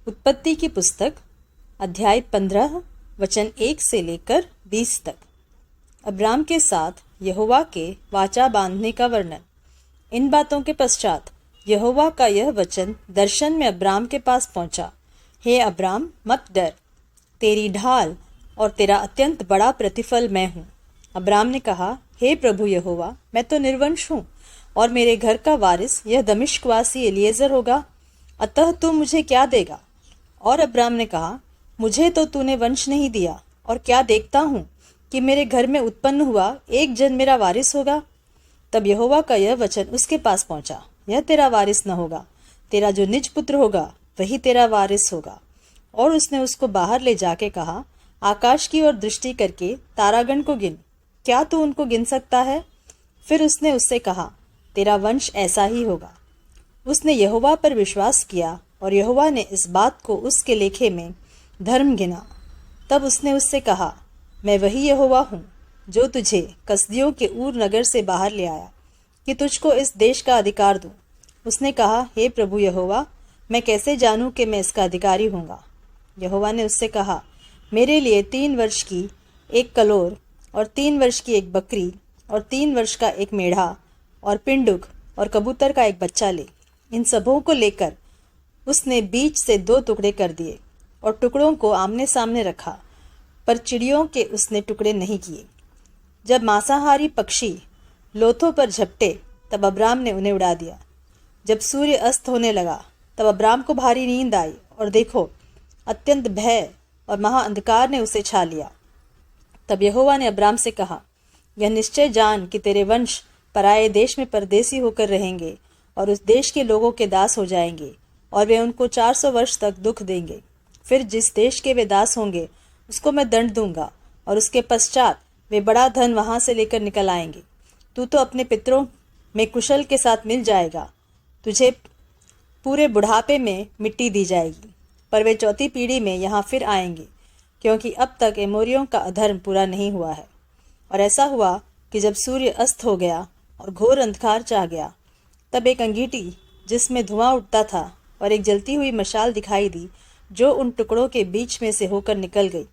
उत्पत्ति की पुस्तक अध्याय 15 वचन 1 से लेकर 20 तक। अब्राम के साथ यहोवा के वाचा बांधने का वर्णन। इन बातों के पश्चात यहोवा का यह वचन दर्शन में अब्राम के पास पहुंचा। हे अब्राम, मत डर, तेरी ढाल और तेरा अत्यंत बड़ा प्रतिफल मैं हूँ। अब्राम ने कहा, हे प्रभु यहोवा, मैं तो निर्वंश हूँ और मेरे घर का वारिस यह दमिश्कवासी एलिएजर होगा, अतः तू मुझे क्या देगा? और अब्राम ने कहा, मुझे तो तूने वंश नहीं दिया, और क्या देखता हूँ कि मेरे घर में उत्पन्न हुआ एक जन मेरा वारिस होगा। तब यहोवा का यह वचन उसके पास पहुंचा, यह तेरा वारिस न होगा, तेरा जो निज पुत्र होगा वही तेरा वारिस होगा। और उसने उसको बाहर ले जाके कहा, आकाश की ओर दृष्टि करके तारागण को गिन, क्या तू उनको गिन सकता है? फिर उसने उससे कहा, तेरा वंश ऐसा ही होगा। उसने यहोवा पर विश्वास किया और यहोवा ने इस बात को उसके लेखे में धर्म गिना। तब उसने उससे कहा, मैं वही यहोवा हूँ जो तुझे कसदियों के ऊर नगर से बाहर ले आया कि तुझको इस देश का अधिकार दूँ। उसने कहा, हे प्रभु यहोवा, मैं कैसे जानूं कि मैं इसका अधिकारी हूँगा? यहोवा ने उससे कहा, मेरे लिए 3 वर्ष की एक कलोर और 3 वर्ष की एक बकरी और 3 वर्ष का एक मेढ़ा और पिंडुक और कबूतर का एक बच्चा ले। इन सबों को लेकर उसने बीच से 2 टुकड़े कर दिए और टुकड़ों को आमने सामने रखा, पर चिड़ियों के उसने टुकड़े नहीं किए। जब मांसाहारी पक्षी लोथों पर झपटे तब अब्राम ने उन्हें उड़ा दिया। जब सूर्य अस्त होने लगा तब अब्राम को भारी नींद आई, और देखो, अत्यंत भय और महाअंधकार ने उसे छा लिया। तब यहोवा ने अब्राम से कहा, यह निश्चय जान कि तेरे वंश पराए देश में परदेसी होकर रहेंगे और उस देश के लोगों के दास हो जाएंगे, और वे उनको 400 वर्ष तक दुख देंगे। फिर जिस देश के वे दास होंगे उसको मैं दंड दूंगा, और उसके पश्चात वे बड़ा धन वहां से लेकर निकल आएंगे। तू तो अपने पितरों में कुशल के साथ मिल जाएगा, तुझे पूरे बुढ़ापे में मिट्टी दी जाएगी, पर वे 4थी पीढ़ी में यहाँ फिर आएंगे, क्योंकि अब तक एमोरियों का अधर्म पूरा नहीं हुआ है। और ऐसा हुआ कि जब सूर्य अस्त हो गया और घोर अंधकार छा गया, तब एक अंगीठी जिसमें धुआं उठता था और एक जलती हुई मशाल दिखाई दी, जो उन टुकड़ों के बीच में से होकर निकल गई।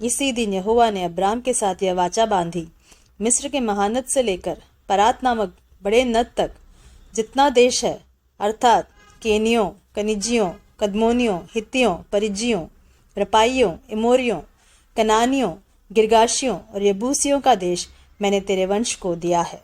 इसी दिन यहोवा ने अब्राम के साथ यह वाचा बांधी, मिस्र के महानद से लेकर परात नामक बड़े नद तक जितना देश है, अर्थात केनियों, कनिजियों, कदमोनियों, हित्तियों, परिज्जियों, रपाइयों, एमोरियों, कनानियों, गिरगाशियों और यबूसियों का देश मैंने तेरे वंश को दिया है।